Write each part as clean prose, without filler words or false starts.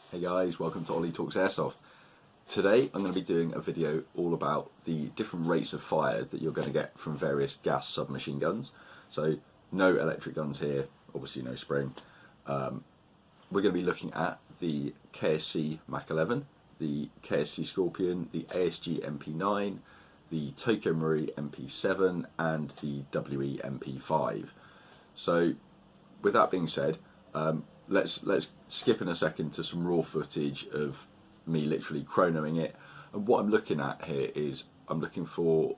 Hey guys, welcome to Ollie Talks Airsoft. Today I'm going to be doing a video all about the different rates of fire that you're going to get from various gas submachine guns. So no electric guns here, obviously no spring. We're going to be looking at the KSC M11, the KSC Scorpion, the ASG MP9, the Tokyo Marui MP7 and the WE MP5. So with that being said, let's skip in a second to some raw footage of me literally chronoing it. And what I'm looking at here is I'm looking for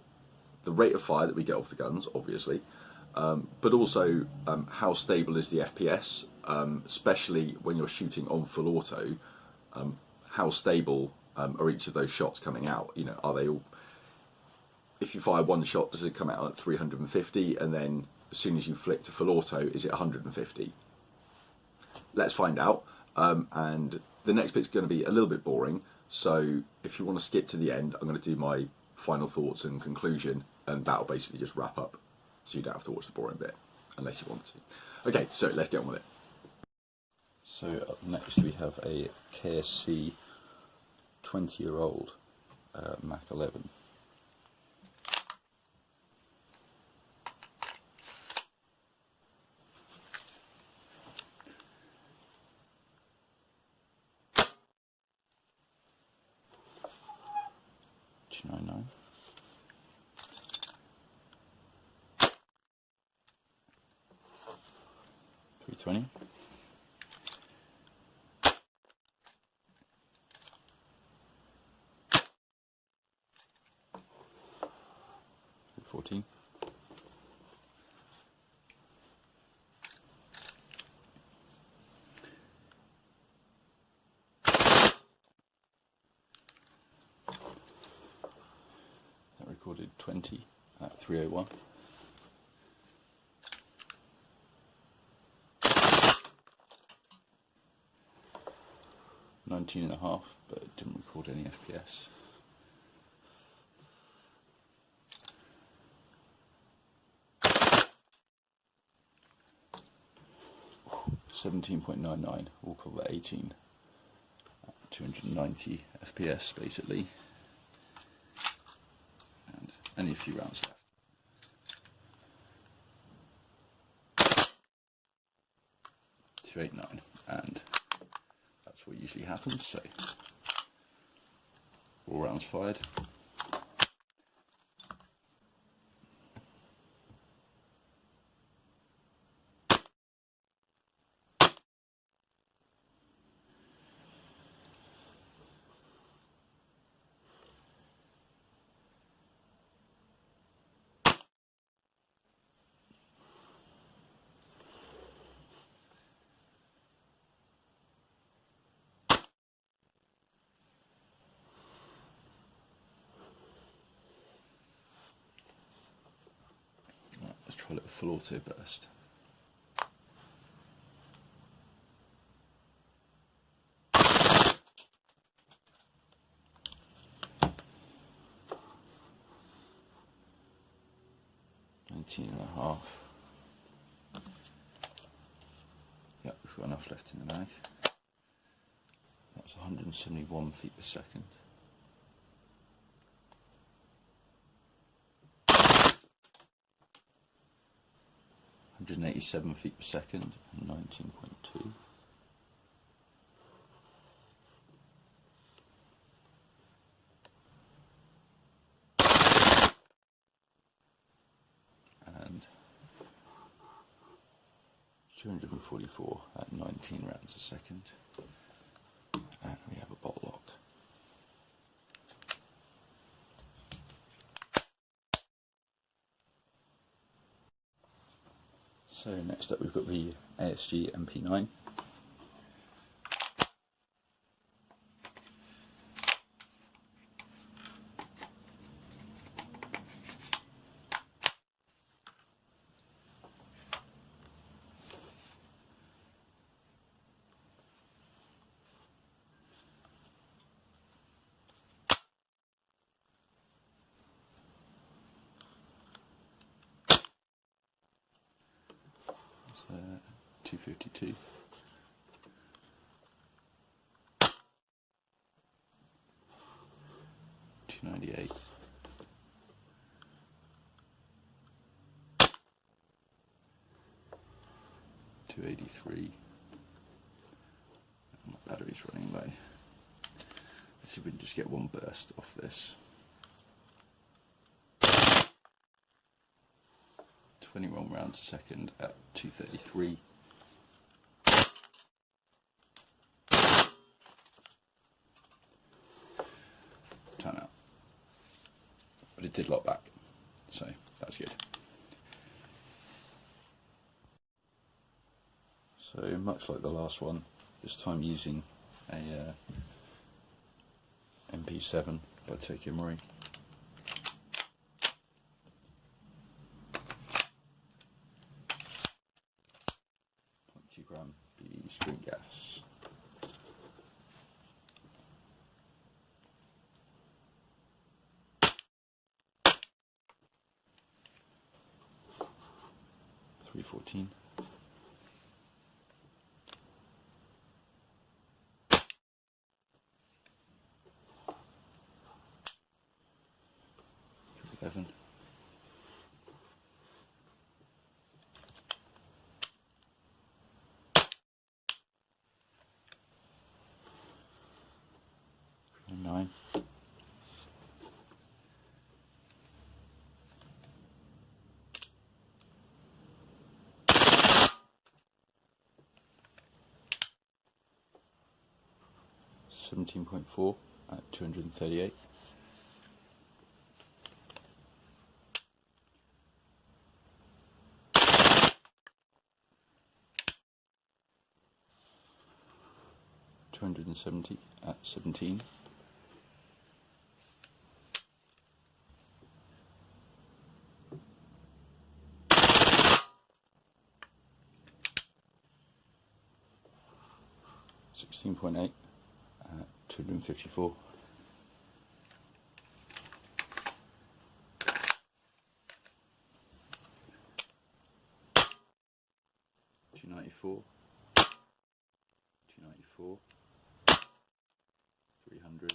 the rate of fire that we get off the guns, obviously, but also how stable is the FPS, especially when you're shooting on full auto. How stable are each of those shots coming out? You know, are they all? If you fire one shot, does it come out at 350, and then as soon as you flick to full auto, is it 150? Let's find out. And the next bit's going to be a little bit boring, so if you want to skip to the end, I'm going to do my final thoughts and conclusion, and that'll basically just wrap up, so you don't have to watch the boring bit, unless you want to. Okay, so let's get on with it. So up next we have a KSC 20-year-old Mach 11. $299. $320. $14. Recorded 20 at 301. $19.5, but it didn't record any FPS. $17.99, we'll call that 18. 290 FPS basically. Only a few rounds left. 289, and that's what usually happens. So all rounds fired. Let's try a little full auto burst. $19.5. Yep, we've got enough left in the bag. That's 171 feet per second. $187 feet per second, 19.2. And 244 at 19 rounds a second. And we have a bolt lock. So next up we've got the ASG MP9. It's 252. 298. .283. My battery's running low. Let's see if we can just get one burst off this. 21 rounds a second at 233. Turn out. But it did lock back, so that's good. So much like the last one, this time using a MP7 by Marui. 0.2 gram BB screen gas. .314. .11. .9. .4 at 238. .270 at 17. .8 at 254. .294. 294. 300.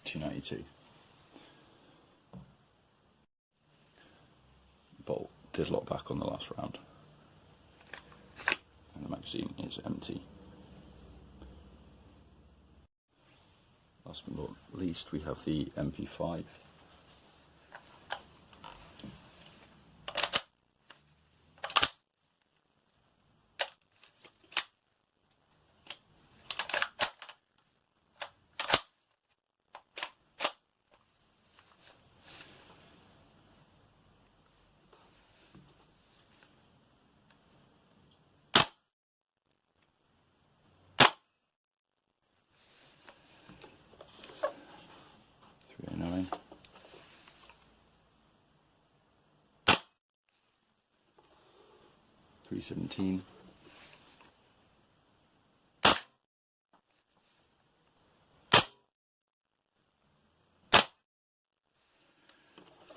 292. Bolt did lock back on the last round. And the magazine is empty. Last but not least, we have the MP5. .317.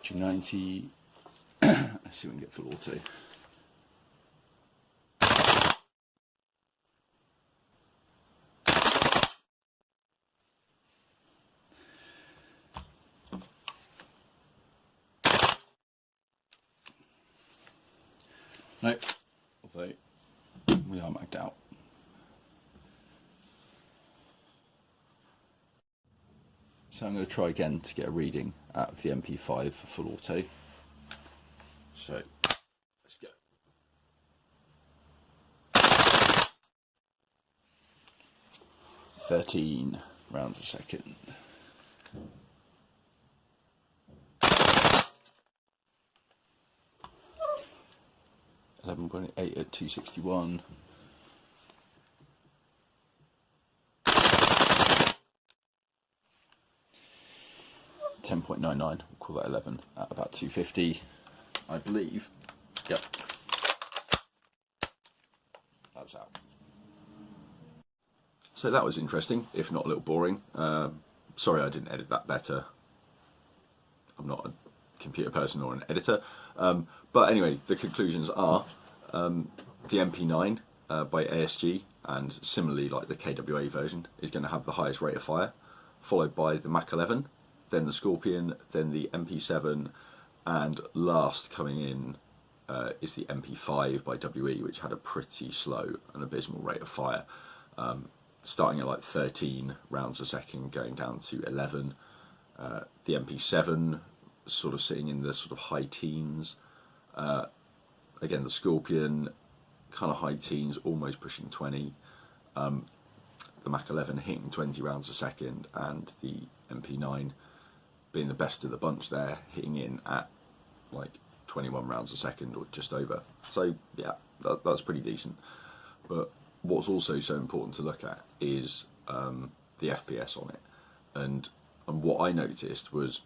.290. Let's see if we can get full auto. Nope. Although we are magged out. So I'm going to try again to get a reading out of the MP5 for full auto. So let's go. .13 rounds a second. 11.8 at 261. .9, we'll call that 11 at about 250, I believe. Yep. That's out. So that was interesting, if not a little boring. Sorry I didn't edit that better. I'm not a computer person or an editor. But anyway, the conclusions are the MP9 by ASG, and similarly like the KWA version, is going to have the highest rate of fire, followed by the Mach 11, then the Scorpion, then the MP7, and last coming in is the MP5 by WE, which had a pretty slow and abysmal rate of fire, starting at like 13 rounds a second, going down to 11. The MP7 sort of sitting in the sort of high teens. Again, the Scorpion, kind of high teens, almost pushing 20. The Mach 11 hitting 20 rounds a second, and the MP9 being the best of the bunch there, hitting in at like 21 rounds a second or just over. So yeah, that's pretty decent. But what's also so important to look at is the FPS on it. And what I noticed was,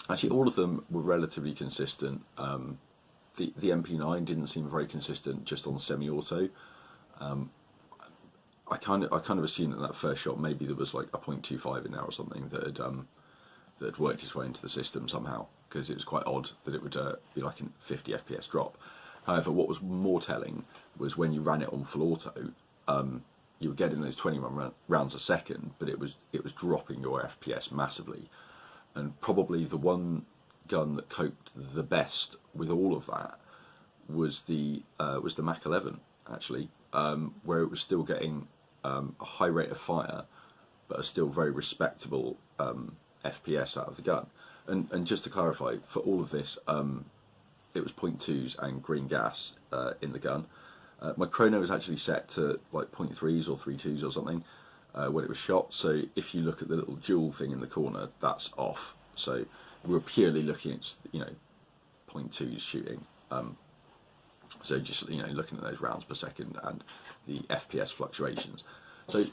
actually all of them were relatively consistent. The MP9 didn't seem very consistent just on semi-auto. I kind of assumed that first shot maybe there was like a 0.25 in there or something that had worked its way into the system somehow, because it was quite odd that it would be like a 50 FPS drop. However, what was more telling was when you ran it on full auto, you were getting those 21 rounds a second, but it was dropping your FPS massively. And probably the one gun that coped the best with all of that was the Mach 11, actually, where it was still getting a high rate of fire, but a still very respectable FPS out of the gun. And just to clarify, for all of this, it was 0.2s and green gas in the gun. My chrono was actually set to like 0.3s or 3.2s or something when it was shot. So if you look at the little jewel thing in the corner, that's off. So we were purely looking at 0.2s shooting. So just looking at those rounds per second and the FPS fluctuations. So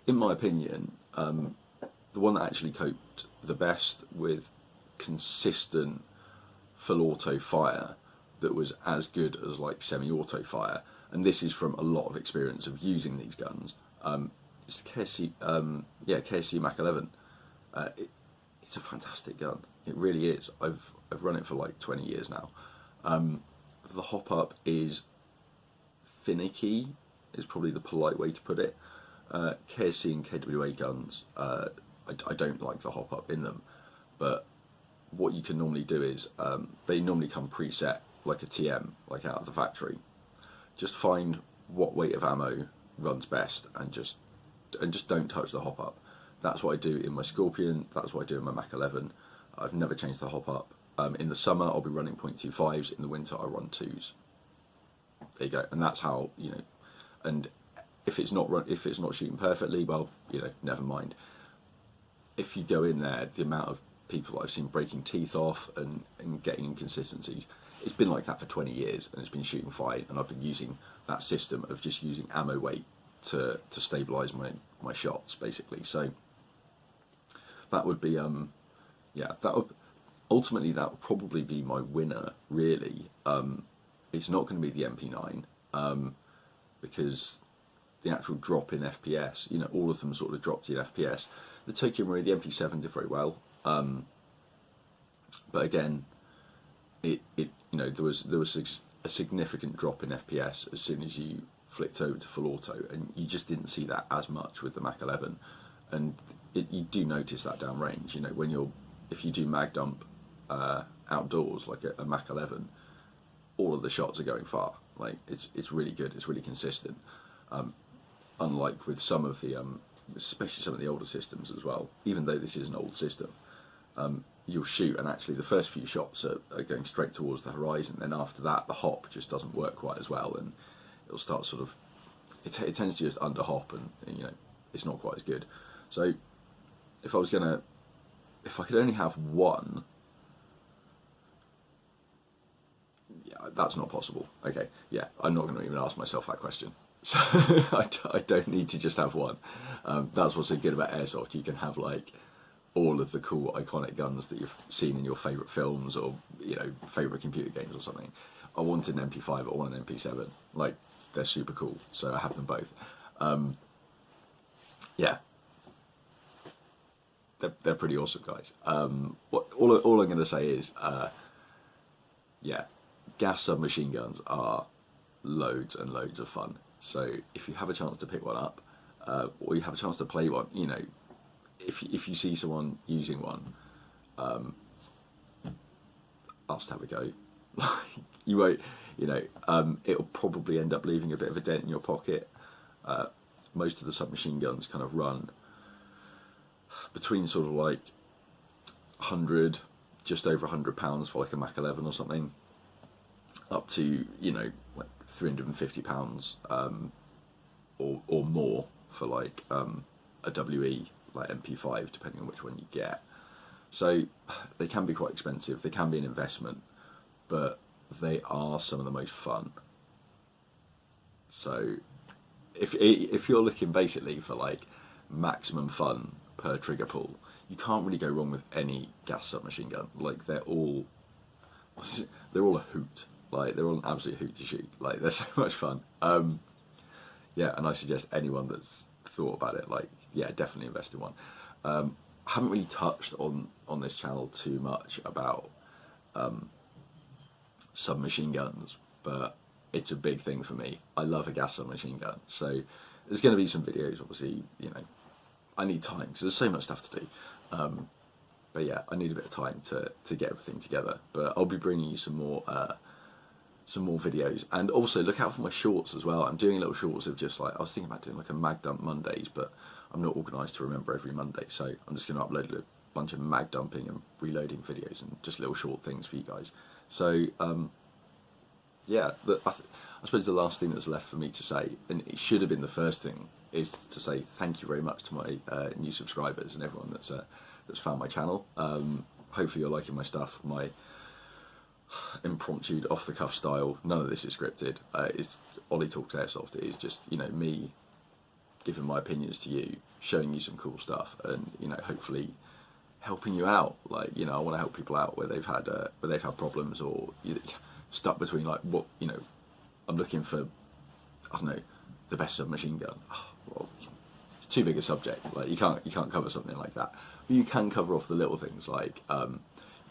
in my opinion, the one that actually coped the best with consistent full auto fire that was as good as like semi-auto fire, and this is from a lot of experience of using these guns, it's the KSC Mach 11. It's a fantastic gun. It really is. I've run it for like 20 years now. The hop up is finicky, is probably the polite way to put it. KSC and KWA guns, I don't like the hop up in them, but what you can normally do is they normally come preset like a TM, like out of the factory. Just find what weight of ammo runs best and just don't touch the hop up. That's what I do in my Scorpion, that's what I do in my Mach 11. I've never changed the hop up. In the summer I'll be running 0.25s, in the winter I run 2s. There you go. And that's how, and if it's not shooting perfectly, well, never mind. If you go in there, the amount of people that I've seen breaking teeth off and getting inconsistencies, it's been like that for 20 years and it's been shooting fine, and I've been using that system of just using ammo weight to stabilise my shots, basically. So that would be ultimately that would probably be my winner, really. It's not going to be the MP9, because the actual drop in FPS, all of them sort of dropped in FPS. The Tokyo Marui, the MP7 did very well, but again, there was a significant drop in FPS as soon as you flicked over to full auto, and you just didn't see that as much with the Mach 11. And you do notice that downrange. If you do mag dump outdoors like a Mach 11, all of the shots are going far. Like it's really good. It's really consistent. Unlike with some of the, especially some of the older systems as well. Even though this is an old system, you'll shoot and actually the first few shots are going straight towards the horizon. Then after that, the hop just doesn't work quite as well, and it'll start sort of. It tends to just under hop, and it's not quite as good. So if I could only have one. Yeah, that's not possible. Okay, yeah, I'm not going to even ask myself that question. So I don't need to just have one. That's what's so good about Airsoft. You can have like all of the cool iconic guns that you've seen in your favourite films or favourite computer games or something. I wanted an MP5, I want an MP7. Like, they're super cool, so I have them both. Yeah, they're pretty awesome, guys. All I'm going to say is, yeah, gas submachine guns are loads and loads of fun. So if you have a chance to pick one up, or you have a chance to play one, you know, if you see someone using one, ask to have a go. You won't, you know, it'll probably end up leaving a bit of a dent in your pocket. Most of the submachine guns kind of run between sort of like 100, just over £100 for like a Mach 11 or something, up to, you know, like £350 or more for like a WE, like MP5, depending on which one you get. So they can be quite expensive, they can be an investment, but they are some of the most fun. So if you're looking basically for like maximum fun per trigger pull, you can't really go wrong with any gas submachine gun. Like they're all a hoot. Like they're all an absolute hoot to shoot. Like they're so much fun. Yeah, and I suggest anyone that's thought about it, like, yeah, definitely invest in one. I haven't really touched on this channel too much about submachine guns, but it's a big thing for me. I love a gas submachine gun, so there's going to be some videos. Obviously, you know, I need time because there's so much stuff to do. But yeah, I need a bit of time to get everything together. But I'll be bringing you some more videos, and also look out for my shorts as well. I'm doing little shorts of just like, I was thinking about doing like a mag dump Mondays, but I'm not organised to remember every Monday, so I'm just going to upload a bunch of mag dumping and reloading videos and just little short things for you guys. So yeah, I suppose the last thing that's left for me to say, and it should have been the first thing, is to say thank you very much to my new subscribers and everyone that's found my channel. Hopefully you're liking my stuff, my impromptu, off-the-cuff style. None of this is scripted. It's Ollie Talks Airsoft. It is just, you know, me giving my opinions to you, showing you some cool stuff, and, you know, hopefully helping you out. Like, you know, I want to help people out where they've had problems, or stuck between, like, what, you know, I'm looking for, I don't know, the best submachine gun. Oh, well, it's too big a subject. Like, you can't cover something like that. But you can cover off the little things like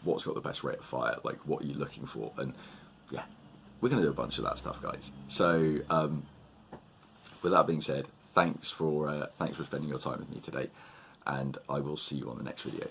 what's got the best rate of fire, like what are you looking for, and yeah, we're going to do a bunch of that stuff, guys. So with that being said, thanks for spending your time with me today, and I will see you on the next video.